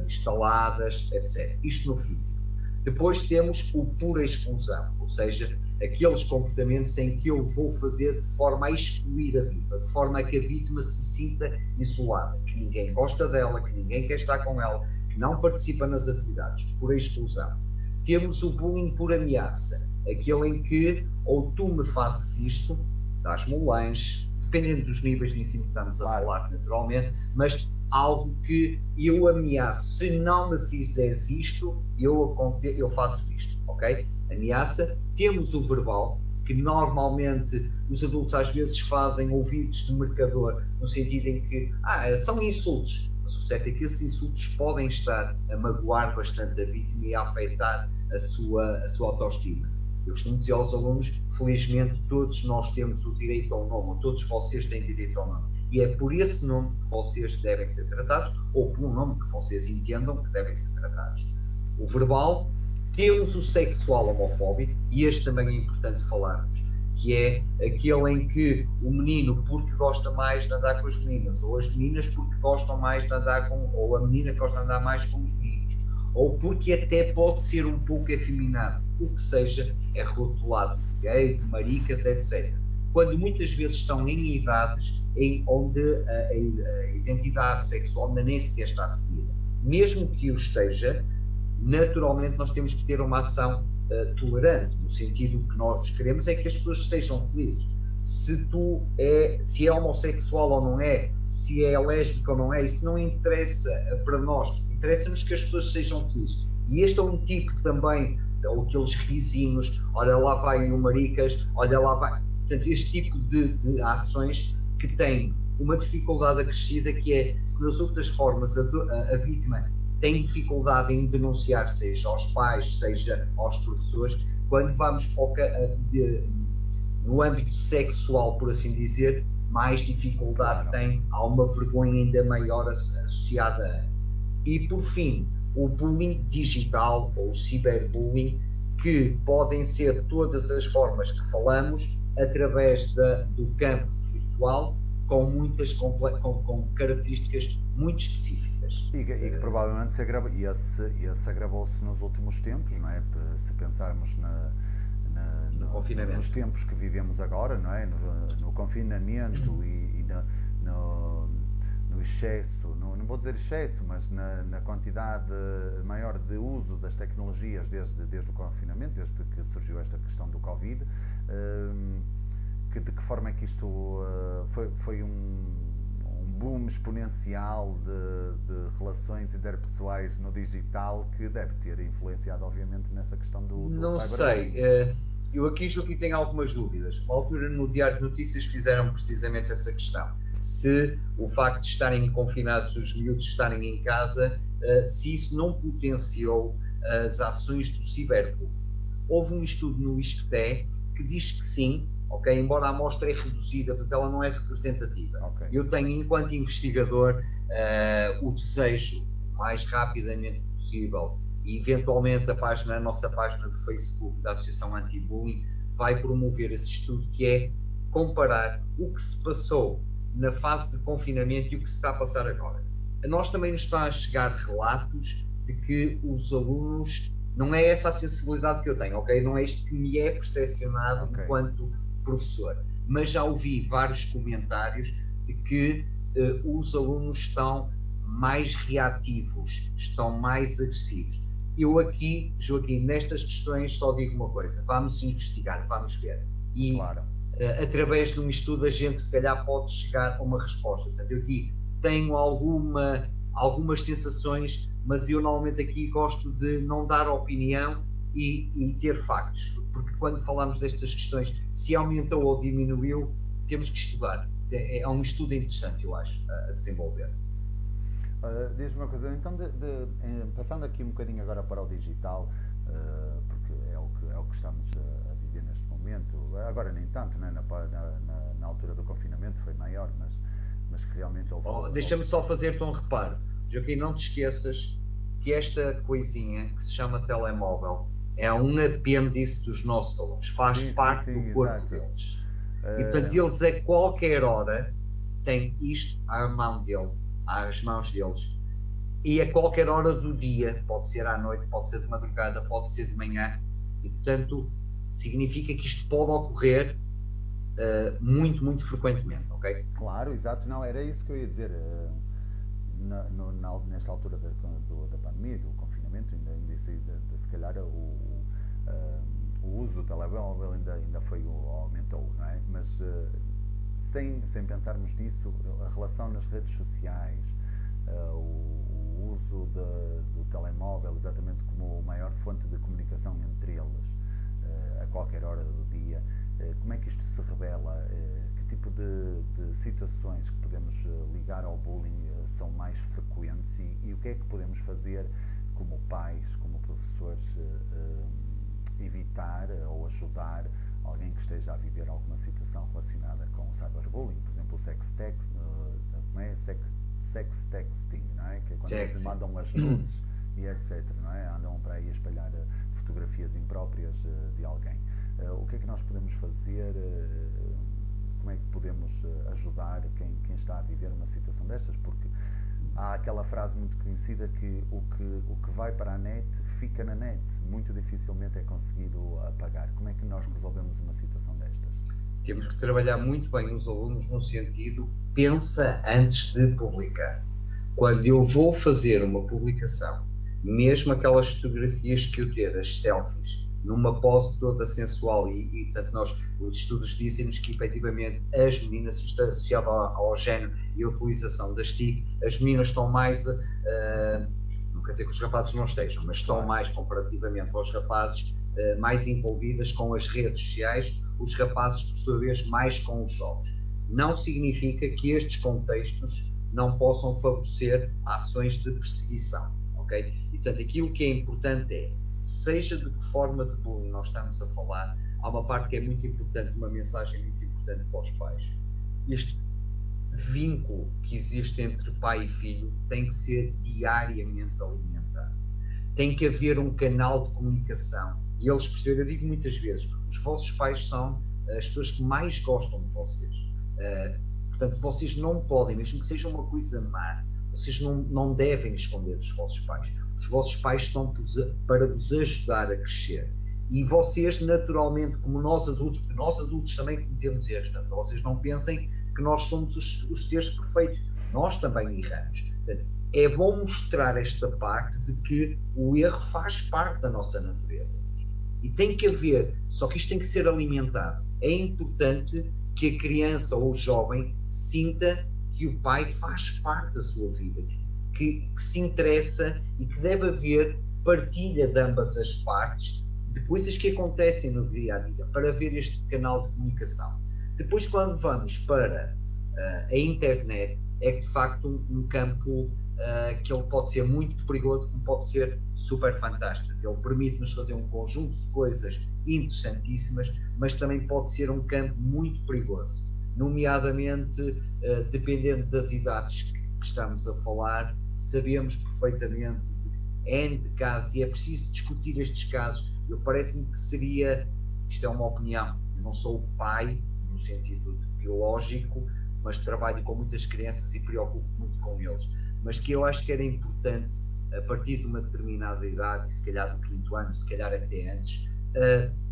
estaladas, etc. Isto no físico. Depois temos o pura exclusão, ou seja, aqueles comportamentos em que eu vou fazer de forma a excluir a vítima, de forma a que a vítima se sinta isolada, que ninguém gosta dela, que ninguém quer estar com ela, que não participa nas atividades, pura exclusão. Temos o bullying por ameaça, aquele em que ou tu me fazes isto, dás-me um lanche, dependendo dos níveis de ensino que estamos a falar naturalmente, mas algo que eu ameaço, se não me fizeres isto, eu faço isto, ok? Ameaça. Temos o verbal, que normalmente os adultos às vezes fazem ouvidos de mercador, no sentido em que são insultos, mas o certo é que esses insultos podem estar a magoar bastante a vítima e a afetar a sua autoestima. Eu costumo dizer aos alunos, felizmente todos nós temos o direito ao nome, ou todos vocês têm direito ao nome. e é por esse nome que vocês devem ser tratados, ou por um nome que vocês entendam que devem ser tratados. O verbal, temos o sexual homofóbico, e este também é importante falarmos, que é aquele em que o menino porque gosta mais de andar com as meninas, ou as meninas porque gostam mais de andar com, ou a menina que gosta de andar mais com os meninos, ou porque até pode ser um pouco efeminado, o que seja, é rotulado de gay, de maricas, etc. Quando muitas vezes estão em idades em onde a identidade sexual ainda nem sequer está definida. Mesmo que o esteja, naturalmente nós temos que ter uma ação tolerante, no sentido que nós queremos é que as pessoas sejam felizes. Se é homossexual ou não é, se é lésbica ou não é, isso não interessa para nós. Interessa-nos que as pessoas sejam felizes. E este é um tipo também, ou aqueles risinhos, olha lá vai o maricas, olha lá vai. Portanto, este tipo de ações que têm uma dificuldade acrescida, que é, se nas outras formas a vítima tem dificuldade em denunciar, seja aos pais, seja aos professores, quando vamos no âmbito sexual, por assim dizer, mais dificuldade tem, há uma vergonha ainda maior associada a. E, por fim, o bullying digital, ou o ciberbullying, que podem ser todas as formas que falamos, através do campo virtual, com características muito específicas. E que provavelmente se agravou-se nos últimos tempos, não é? Se pensarmos no confinamento, nos tempos que vivemos agora, não é? No confinamento e no excesso, não vou dizer excesso, mas na quantidade maior de uso das tecnologias desde o confinamento, desde que surgiu esta questão do Covid. De que forma é que isto foi um boom exponencial de relações interpessoais no digital, que deve ter influenciado, obviamente, nessa questão do não sei, eu aqui, Joaquim, tenho algumas dúvidas. Na altura, no Diário de Notícias, fizeram precisamente essa questão. Se o facto de estarem confinados, os miúdos estarem em casa, se isso não potenciou as ações do ciberbullying. Houve um estudo no ISCTE que diz que sim, ok? Embora a amostra é reduzida, portanto ela não é representativa. Okay. Eu tenho, enquanto investigador, o desejo, o mais rapidamente possível, e eventualmente a nossa página do Facebook da Associação Anti-Bullying vai promover esse estudo, que é comparar o que se passou na fase de confinamento e o que se está a passar agora. A nós também nos está a chegar relatos de que os alunos, não é essa a sensibilidade que eu tenho, ok? Não é isto que me é percepcionado enquanto professor, mas já ouvi vários comentários de que os alunos estão mais reativos, estão mais agressivos. Eu aqui, Joaquim, nestas questões só digo uma coisa: vamos investigar, vamos ver. E através de um estudo a gente se calhar pode chegar a uma resposta. Portanto, eu aqui tenho algumas sensações, mas eu normalmente aqui gosto de não dar opinião e ter factos, porque quando falamos destas questões, se aumentou ou diminuiu, temos que estudar. É um estudo interessante, eu acho, a desenvolver. Diz-me uma coisa, então, passando aqui um bocadinho agora para o digital, porque é o que estamos a viver neste momento, agora nem tanto, né? Na altura do confinamento foi maior, mas que realmente houve... Deixa-me só fazer-te um reparo, Joaquim, não te esqueças que esta coisinha que se chama telemóvel é um apêndice dos nossos alunos, faz parte do corpo deles. E portanto eles a qualquer hora têm isto à mão dele, às mãos deles, e a qualquer hora do dia, pode ser à noite, pode ser de madrugada, pode ser de manhã, e portanto significa que isto pode ocorrer muito, muito frequentemente, ok? Claro, exato, não, era isso que eu ia dizer. Nesta altura da pandemia, do confinamento, ainda se calhar o uso do telemóvel ainda aumentou, não é? Mas sem pensarmos nisso, a relação nas redes sociais, o uso do telemóvel exatamente como maior fonte de comunicação entre eles, a qualquer hora do dia, como é que isto se revela? Que tipo de situações que podemos ligar ao bullying são mais frequentes e o que é que podemos fazer como pais, como professores, evitar ou ajudar alguém que esteja a viver alguma situação relacionada com o cyberbullying, por exemplo, o sextexting, não é? Que é quando eles mandam as nudes e etc, não é? Andam para aí a espalhar fotografias impróprias de alguém. O que é que nós podemos fazer? Como é que podemos ajudar quem está a viver uma situação destas? Porque há aquela frase muito conhecida que o que vai para a net fica na net. Muito dificilmente é conseguido apagar. Como é que nós resolvemos uma situação destas? Temos que trabalhar muito bem os alunos no sentido, pensa antes de publicar. Quando eu vou fazer uma publicação, mesmo aquelas fotografias que eu ter, as selfies, numa pose toda sensual e portanto os estudos dizem-nos que efetivamente as meninas, isto está associado ao género e a utilização das TIC, as meninas estão mais, não quer dizer que os rapazes não estejam, mas estão mais comparativamente aos rapazes, mais envolvidas com as redes sociais, os rapazes por sua vez mais com os jogos. Não significa que estes contextos não possam favorecer ações de perseguição, ok? E portanto aquilo que é importante é, seja de que forma de bullying nós estamos a falar, há uma parte que é muito importante, uma mensagem muito importante para os pais. Este vínculo que existe entre pai e filho tem que ser diariamente alimentado. Tem que haver um canal de comunicação. E eles perceberem, eu digo muitas vezes, os vossos pais são as pessoas que mais gostam de vocês. Portanto, vocês não podem, mesmo que seja uma coisa má, vocês não devem esconder dos vossos pais. Os vossos pais estão para vos ajudar a crescer. E vocês, naturalmente, como nós adultos, porque nós adultos também cometemos erros, portanto, vocês não pensem que nós somos os seres perfeitos. Nós também erramos. Portanto, é bom mostrar esta parte de que o erro faz parte da nossa natureza. E tem que haver, só que isto tem que ser alimentado. É importante que a criança ou o jovem sinta que o pai faz parte da sua vida, que se interessa e que deve haver partilha de ambas as partes de coisas que acontecem no dia a dia, para haver este canal de comunicação. Depois, quando vamos para a internet, é de facto um campo que ele pode ser muito perigoso, como pode ser super fantástico. Ele permite-nos fazer um conjunto de coisas interessantíssimas, mas também pode ser um campo muito perigoso, nomeadamente, dependendo das idades que estamos a falar, sabemos perfeitamente de N de casos, e é preciso discutir estes casos. Parece-me que seria, isto é uma opinião, eu não sou o pai, no sentido biológico, mas trabalho com muitas crianças e preocupo muito com eles, mas que eu acho que era importante, a partir de uma determinada idade, e se calhar do 5º ano, se calhar até antes,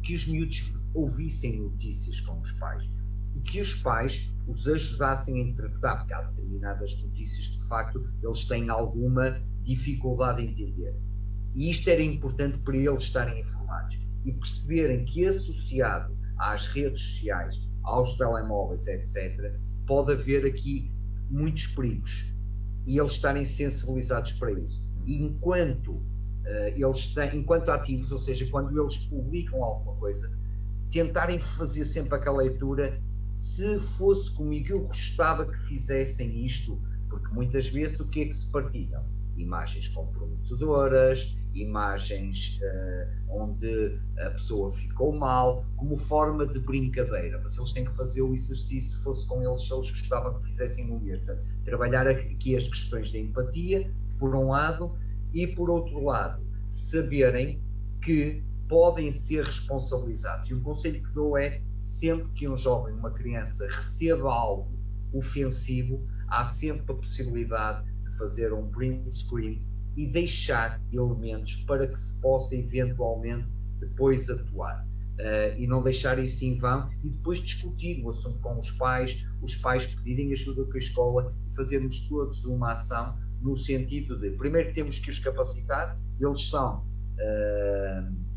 que os miúdos ouvissem notícias com os pais e que os pais os ajudassem a interpretar, porque há determinadas notícias que de facto eles têm alguma dificuldade em entender, e isto era importante para eles estarem informados e perceberem que, associado às redes sociais, aos telemóveis, etc., pode haver aqui muitos perigos e eles estarem sensibilizados para isso. E enquanto ativos, ou seja, quando eles publicam alguma coisa, tentarem fazer sempre aquela leitura: se fosse comigo eu gostava que fizessem isto, porque muitas vezes o que é que se partilham? Imagens comprometedoras, imagens onde a pessoa ficou mal, como forma de brincadeira, mas eles têm que fazer o exercício, se fosse com eles, se eles gostavam que fizessem o mesmo. Trabalhar aqui as questões da empatia, por um lado, e por outro lado, saberem que podem ser responsabilizados. E o conselho que dou é, sempre que um jovem, uma criança, receba algo ofensivo, há sempre a possibilidade de fazer um print screen e deixar elementos para que se possa eventualmente depois atuar. E não deixar isso em vão, e depois discutir o assunto com os pais pedirem ajuda com a escola e fazermos todos uma ação no sentido de, primeiro, temos que os capacitar. Eles são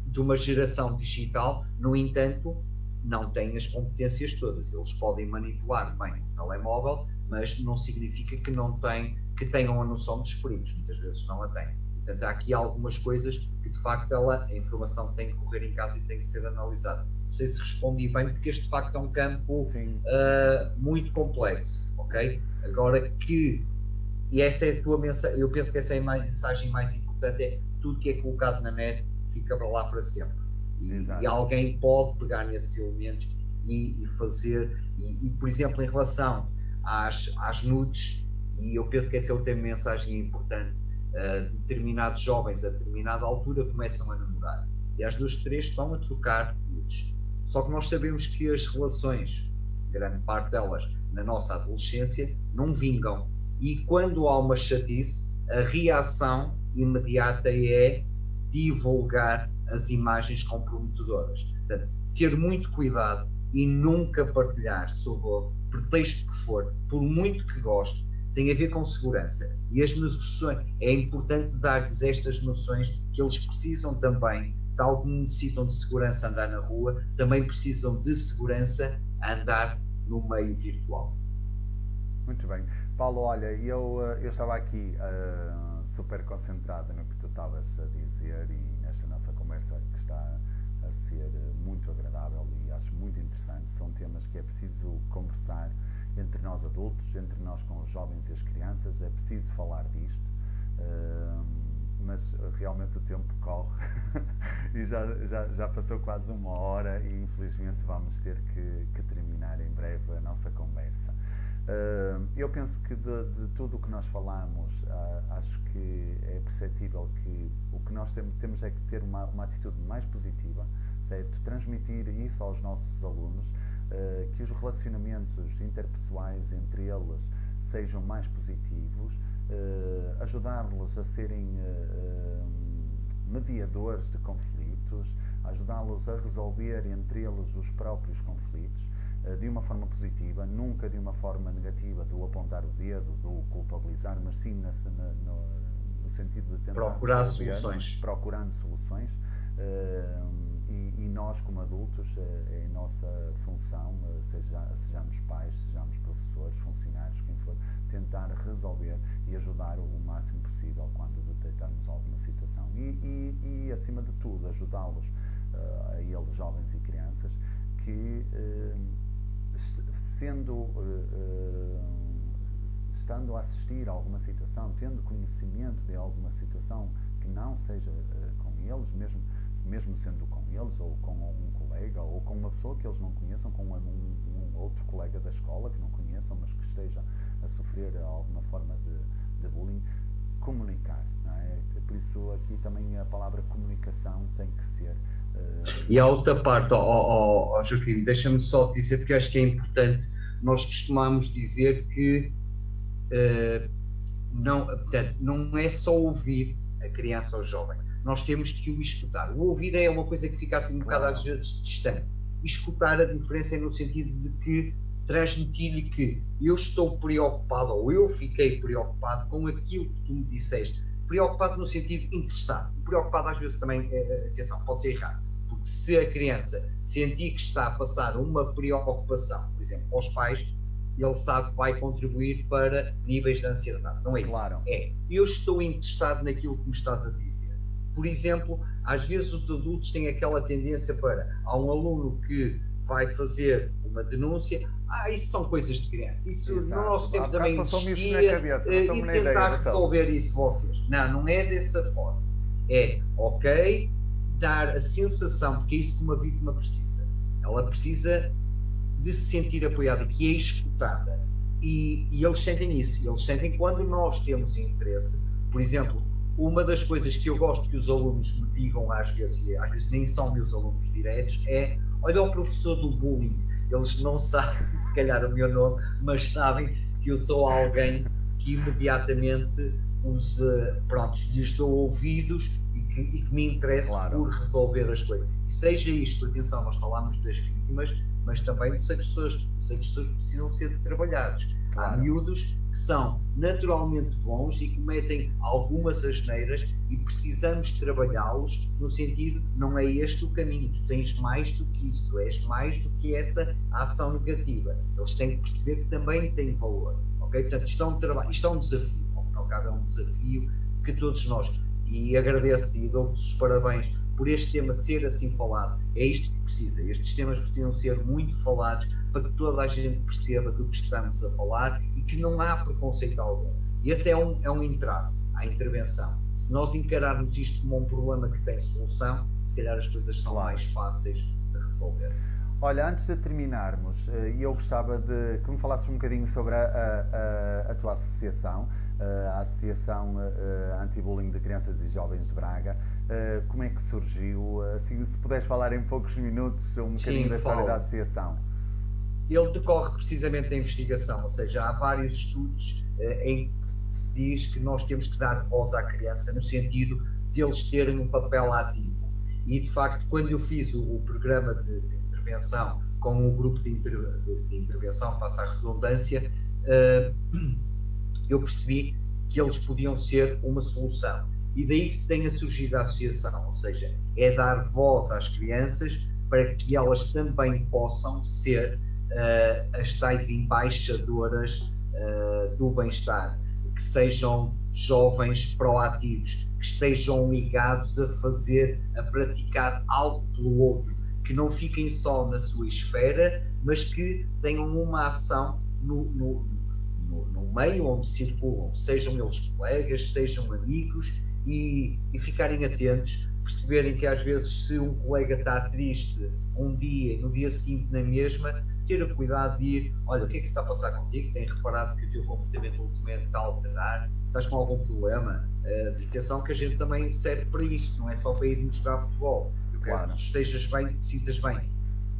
de uma geração digital, no entanto, não têm as competências todas. Eles podem manipular bem o telemóvel, mas não significa que tenham a noção dos perigos. Muitas vezes não a têm. Portanto, há aqui algumas coisas que, de facto, a informação tem que correr em casa e tem que ser analisada. Não sei se respondi bem, porque este, de facto, é um campo muito complexo, ok? Agora e essa é a tua mensagem, eu penso que essa é a mensagem mais importante, é tudo que é colocado na net fica para lá para sempre. E alguém pode pegar nesses elementos e fazer, por exemplo, em relação às nudes, e eu penso que essa é outra mensagem importante, determinados jovens a determinada altura começam a namorar e às 2, 3 estão a trocar nudes. Só que nós sabemos que as relações, grande parte delas na nossa adolescência, não vingam, e quando há uma chatice, a reação imediata é divulgar as imagens comprometedoras. Portanto, ter muito cuidado e nunca partilhar, sob o pretexto que for, por muito que goste, tem a ver com segurança. E as noções, é importante dar-lhes estas noções que eles precisam também, tal como necessitam de segurança a andar na rua, também precisam de segurança a andar no meio virtual. Muito bem. Paulo, olha, eu estava aqui super concentrado no que tu estavas a dizer e nesta nossa conversa que está a ser muito agradável e acho muito interessante. São temas que é preciso conversar entre nós adultos, entre nós com os jovens e as crianças, é preciso falar disto, mas realmente o tempo corre e já passou quase 1 hora e infelizmente vamos ter que terminar em breve a nossa conversa. Eu penso que de tudo o que nós falamos, acho que é perceptível que o que nós temos é que ter uma atitude mais positiva, certo? Transmitir isso aos nossos alunos, que os relacionamentos interpessoais entre eles sejam mais positivos, ajudá-los a serem mediadores de conflitos, ajudá-los a resolver entre eles os próprios conflitos de uma forma positiva, nunca de uma forma negativa, do apontar o dedo, do culpabilizar, mas sim no sentido de tentar procurar resolver, soluções. procurando soluções. E nós, como adultos, é a nossa função, sejamos pais, sejamos professores, funcionários, quem for, tentar resolver e ajudar o máximo possível quando detectarmos alguma situação. E acima de tudo, ajudá-los, a eles, jovens e crianças, que estando a assistir a alguma situação, tendo conhecimento de alguma situação que não seja com eles, mesmo sendo com eles, ou com um colega, ou com uma pessoa que eles não conheçam, com um outro colega da escola que não conheçam, mas que esteja a sofrer alguma forma de bullying, comunicar, não é? Por isso aqui também a palavra comunicação tem que ser... E a outra parte, Joaquim, deixa-me só dizer, porque acho que é importante, nós costumamos dizer que não é só ouvir a criança ou o jovem, nós temos que o escutar. O ouvir é uma coisa que fica assim um bocado às vezes distante. Escutar, a diferença é no sentido de que transmitir-lhe que eu estou preocupado ou eu fiquei preocupado com aquilo que tu me disseste. Preocupado no sentido interessado. Preocupado às vezes também, atenção, pode ser errado. Porque se a criança sentir que está a passar uma preocupação, por exemplo, aos pais, ele sabe que vai contribuir para níveis de ansiedade. Não é isso. Claro. É, eu estou interessado naquilo que me estás a dizer. Por exemplo, às vezes os adultos têm aquela tendência para, há um aluno que vai fazer uma denúncia, isso são coisas de criança, isso no nosso tempo também existia, e tentar resolver isso vocês. Não é dessa forma. É, ok, dar a sensação, porque é isso que uma vítima precisa. Ela precisa de se sentir apoiada, que é escutada. E eles sentem isso. Eles sentem quando nós temos interesse. Por exemplo, uma das coisas que eu gosto que os alunos me digam às vezes, e às vezes nem são meus alunos diretos, é: olha o professor do bullying. Eles não sabem, se calhar, o meu nome, mas sabem que eu sou alguém que imediatamente lhes dou ouvidos e que me interessa por resolver as coisas. E seja isto, atenção, nós falamos das vítimas, mas também dos agressores. Os agressores precisam ser trabalhados. Há miúdos que são naturalmente bons e cometem algumas asneiras e precisamos trabalhá-los no sentido, não é este o caminho, tu tens mais do que isso, tu és mais do que essa ação negativa. Eles têm que perceber que também têm valor. Okay? Portanto, isto é um desafio, é um desafio que todos nós, e agradeço e dou-vos os parabéns por este tema ser assim falado. É isto que precisa. Estes temas precisam ser muito falados para que toda a gente perceba do que estamos a falar e que não há preconceito algum. E esse é um entrave à intervenção. se nós encararmos isto como um problema que tem solução, se calhar as coisas são mais fáceis de resolver. Olha, antes de terminarmos, eu gostava de que me falasses um bocadinho sobre a tua associação, a Associação Anti-Bullying de Crianças e Jovens de Braga. Como é que surgiu? Assim, se puderes falar em poucos minutos um bocadinho da história da associação. Ele decorre precisamente da investigação, ou seja, há vários estudos em que se diz que nós temos que dar voz à criança no sentido de eles terem um papel ativo. E, de facto, quando eu fiz o programa de intervenção com o grupo de intervenção, passa a redundância, eu percebi que eles podiam ser uma solução. E daí que tenha surgido a associação, ou seja, é dar voz às crianças para que elas também possam ser as tais embaixadoras do bem-estar, que sejam jovens proativos, que estejam ligados a praticar algo pelo outro, que não fiquem só na sua esfera, mas que tenham uma ação no meio onde circulam, sejam eles colegas, sejam amigos, e ficarem atentos, perceberem que às vezes se um colega está triste um dia e no dia seguinte na mesma, ter o cuidado de ir, olha, o que é que se está a passar contigo? Tem reparado que o teu comportamento ultimamente está a alterar? Estás com algum problema? Atenção que a gente também serve para isso, não é só para irmos jogar futebol. Eu quero que estejas bem, que te sintas bem.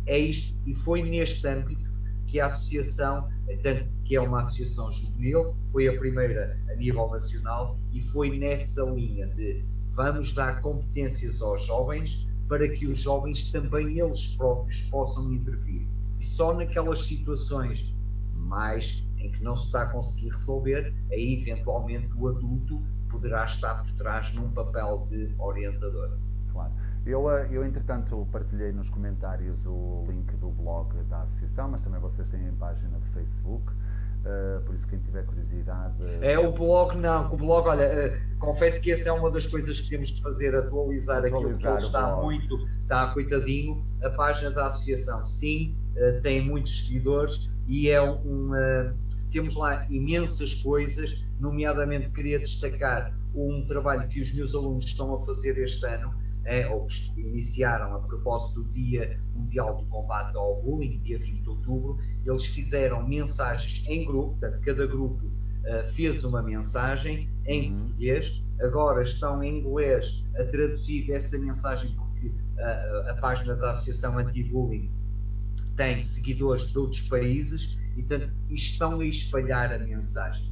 É isto, e foi neste âmbito que a associação, tanto que é uma associação juvenil, foi a primeira a nível nacional, e foi nessa linha de vamos dar competências aos jovens para que os jovens também eles próprios possam intervir. E só naquelas situações mais em que não se está a conseguir resolver, aí eventualmente o adulto poderá estar por trás num papel de orientador. Claro. Eu, entretanto, partilhei nos comentários o link do blog da associação, mas também vocês têm a página de Facebook, por isso quem tiver curiosidade... O blog não, o blog, olha, confesso que essa é uma das coisas que temos de fazer, atualizar aquilo que ele está coitadinho, a página da associação. Sim, tem muitos seguidores e temos lá imensas coisas, nomeadamente queria destacar um trabalho que os meus alunos estão a fazer este ano, ou que iniciaram a propósito do Dia Mundial do Combate ao Bullying, dia 20 de outubro. Eles fizeram mensagens em grupo, portanto, cada grupo fez uma mensagem em português, agora estão em inglês a traduzir essa mensagem, porque a página da Associação Anti-Bullying tem seguidores de outros países e, portanto, estão a espalhar a mensagem.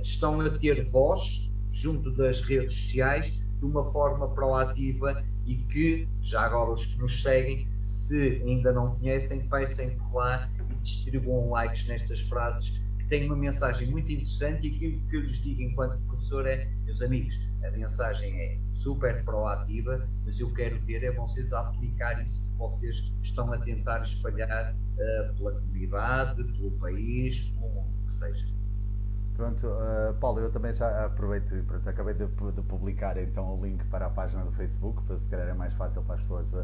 Estão a ter voz junto das redes sociais de uma forma proativa, e que, já agora os que nos seguem, se ainda não conhecem, passem por lá e distribuam likes nestas frases, que têm uma mensagem muito interessante, e aquilo que eu lhes digo enquanto professor é, meus amigos, a mensagem é super proativa, mas eu quero ver é vocês a aplicar isso que vocês estão a tentar espalhar pela comunidade, pelo país, pelo mundo que seja. Pronto, Paulo, eu também já aproveito, acabei de publicar então o link para a página do Facebook, para se calhar é mais fácil para as pessoas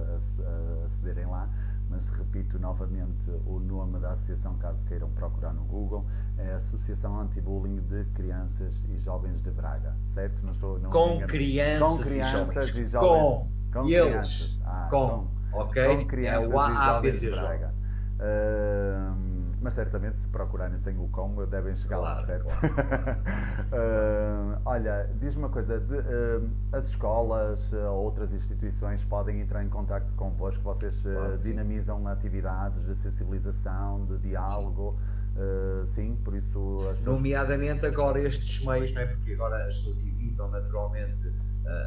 acederem lá, mas repito novamente o nome da associação, caso queiram procurar no Google, é a Associação Anti-Bullying de Crianças e Jovens de Braga, certo? Com crianças e jovens. Com crianças. Ok? Com crianças é o e jovens de AAPCJ. Braga. Mas certamente se procurarem sem o com devem chegar lá, certo? Claro. Olha, diz-me uma coisa, as escolas ou outras instituições podem entrar em contacto convosco, vocês dinamizam atividades de sensibilização, de diálogo, sim, por isso... Nomeadamente agora estes meios, não é? Porque agora as pessoas evitam naturalmente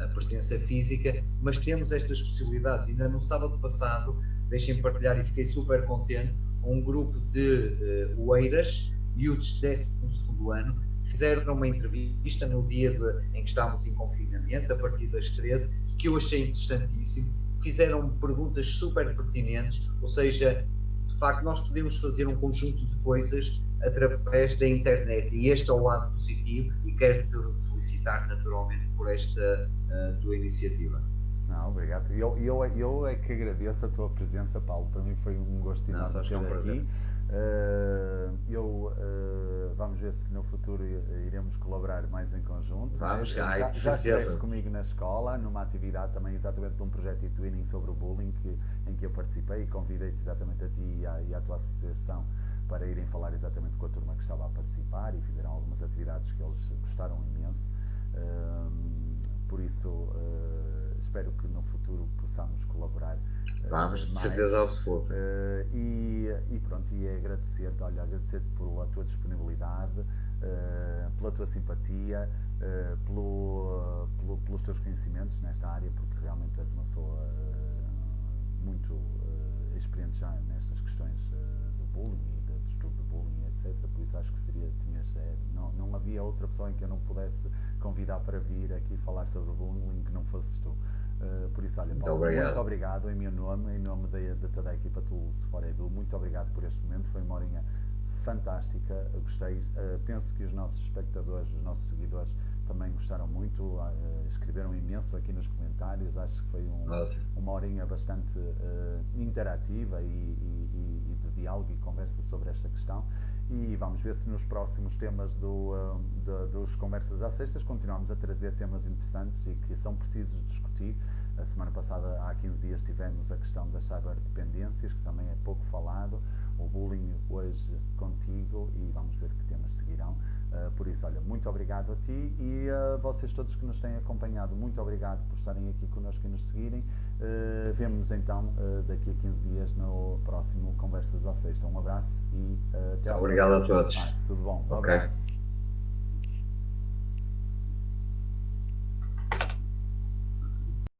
a presença física, mas temos estas possibilidades. Ainda no sábado passado, deixem-me partilhar e fiquei super contente, um grupo de Oeiras, miúdos de 12º ano, fizeram uma entrevista no dia em que estávamos em confinamento, a partir das 13, que eu achei interessantíssimo. Fizeram perguntas super pertinentes, ou seja, de facto nós podemos fazer um conjunto de coisas através da internet, e este é o lado positivo, e quero-te felicitar naturalmente por esta tua iniciativa. Não, obrigado. Eu é que agradeço a tua presença, Paulo. Para mim foi um gosto Não, enorme sabes que é um ter prazer. aqui. Vamos ver se no futuro iremos colaborar mais em conjunto. Né? Vamos, ai, de Já estiveste certeza. comigo na escola, numa atividade também exatamente de um projeto de twinning sobre o bullying em que eu participei e convidei-te exatamente a ti e à tua associação para irem falar exatamente com a turma que estava a participar e fizeram algumas atividades que eles gostaram imenso. Por isso, espero que no futuro possamos colaborar Vamos, de mais. certeza absoluta. E pronto, e é agradecer-te, olha, agradecer-te pela tua disponibilidade, pela tua simpatia, pelos teus conhecimentos nesta área, porque realmente és uma pessoa muito experiente já nestas questões do bullying e do estudo do bullying, etc. Por isso acho que não havia outra pessoa em que eu não pudesse convidar para vir aqui falar sobre o bullying que não fosses tu. Por isso, olha, Paulo, muito obrigado em meu nome, em nome de toda a equipa do Sephora Edu, muito obrigado por este momento, foi uma horinha fantástica, gostei, penso que os nossos espectadores, os nossos seguidores também gostaram muito, escreveram imenso aqui nos comentários, acho que foi uma horinha bastante interativa e de diálogo e conversa sobre esta questão. E vamos ver se nos próximos temas dos Conversas às Sextas continuamos a trazer temas interessantes e que são precisos de discutir. A semana passada, há 15 dias, tivemos a questão das cyberdependências, que também é pouco falado, o bullying hoje contigo, e vamos ver que temas seguirão. Por isso, olha, muito obrigado a ti e a vocês todos que nos têm acompanhado, muito obrigado por estarem aqui connosco e nos seguirem. Vemo-nos então daqui a 15 dias no próximo Conversas à Sexta. Um abraço e até à próxima. Obrigado a todos. Tudo bom, um abraço.